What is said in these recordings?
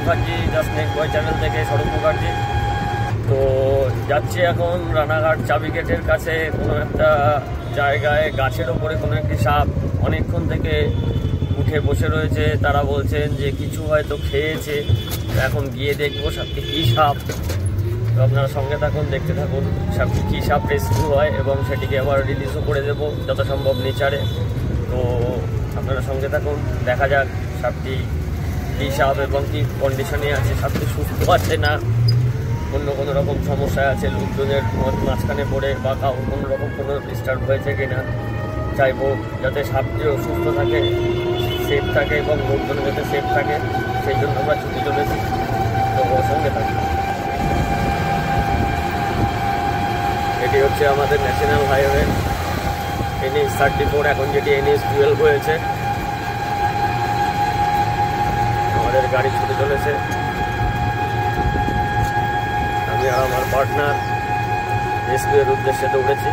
Mukherjee the snake boy channel থেকে স্বরূপ মুখার্জি। তো যাচ্ছি এখন রানাঘাট চাবি গেটের কাছে কোনো একটা জায়গায়, গাছের ওপরে কোনো একটি সাপ অনেকক্ষণ থেকে উঠে বসে রয়েছে। তারা বলছেন যে কিছু হয়তো খেয়েছে, এখন গিয়ে দেখবো সাপটি কী সাপ। তো আপনারা সঙ্গে থাকুন, দেখতে থাকুন সাপটি কী সাপ রেস্কিউ হয় এবং সেটিকে আবার রিলিজও করে দেবো যথাসম্ভব নেচারে। তো আপনারা সঙ্গে থাকুন, দেখা যাক সাপটি কী সাপ এবং কী কন্ডিশনে আছে, সাপটি সুস্থ আছে না অন্য কোনো রকম সমস্যা আছে, লোকজনের মাঝখানে পড়ে বা কোনো রকম কোনো ডিস্টার্ব হয়েছে কিনা। চাইবো যাতে সাপটিও সুস্থ থাকে, সেফ থাকে এবং লোকজন যাতে সেফ থাকে, সেই জন্য আমরা ছুটি চলেছি। তো সঙ্গে থাকি। এটি হচ্ছে আমাদের ন্যাশনাল হাইওয়ে NH-34, এখন যেটি NH-12 হয়েছে। আমাদের গাড়ি ছুটে চলেছে। আমি আর আমার পার্টনার রেস্কিউয়ের উদ্দেশ্যে দৌড়েছি।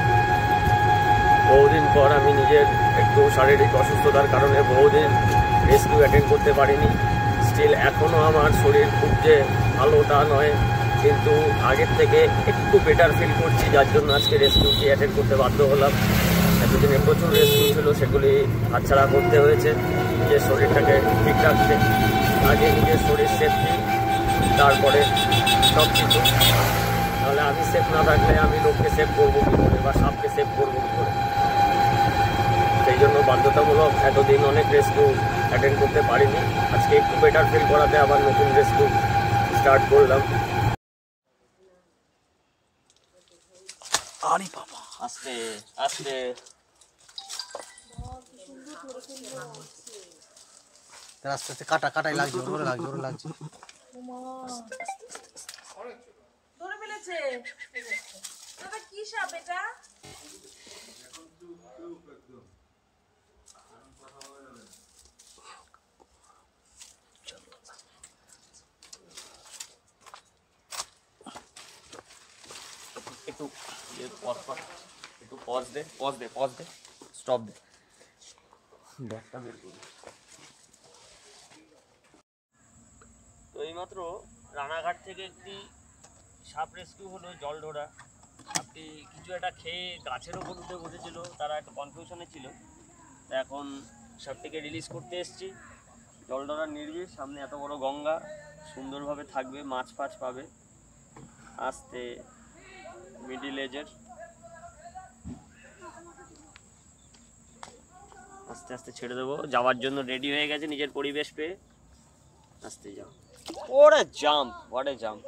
বহুদিন পর আমি নিজের একটু শারীরিক অসুস্থতার কারণে বহুদিন রেস্কিউ অ্যাটেন্ড করতে পারিনি। স্টিল এখনও আমার শরীর খুব যে ভালোটা নয়, কিন্তু আগের থেকে একটু বেটার ফিল করছি, যার জন্য আজকে রেস্কিউটি অ্যাটেন্ড করতে বাধ্য হলাম। এতদিনে প্রচুর রেস্কিউ ছিল, সেগুলি হাতছাড়া করতে হয়েছে নিজের শরীরটাকে ঠিক রাখতে। আগে নিজের শরীর সেফটি, তারপরে সব কিছু। তাহলে আমি সেফ না থাকলে আমি লোককে সেভ করবো কী করে বা সাপকে সেভ করবো কী করে? সেই জন্য বাধ্যতামূলক এতদিন অনেক রেস্কিউ অ্যাটেন্ড করতে পারিনি। আজকে একটু বেটার ফিল করাতে আবার নতুন রেস্কিউ স্টার্ট করলাম। আরে বাবা, আস্তে আস্তে আস্তে আস্তে কাটাই লাগছে, ওরে লাগছে। ধরে ফেলেছে। দাদা কি সাপ এটা? একটু পজ দে, স্টপ দে, ব্যাগটা বের করি। তো এইমাত্র রানাঘাট থেকে একটি সাপ রেস্কিউ হলো, জলঢোড়া। সাপটি কিছু একটা খেয়ে গাছের ওপর উঠে বসেছিল, তারা একটা কনফিউশনে ছিল। তো এখন সাপটিকে রিলিজ করতে এসেছি। জলঢোড়ার নির্বিষ, সামনে এত বড় গঙ্গা, সুন্দরভাবে থাকবে, মাছ ফাছ পাবে। আস্তে মিডিল এজের, আস্তে আস্তে ছেড়ে দেবো। যাওয়ার জন্য রেডি হয়ে গেছে নিজের পরিবেশ পেয়ে। আস্তে যাও। ওরে জাম্প, হোয়াট এ জাম্প।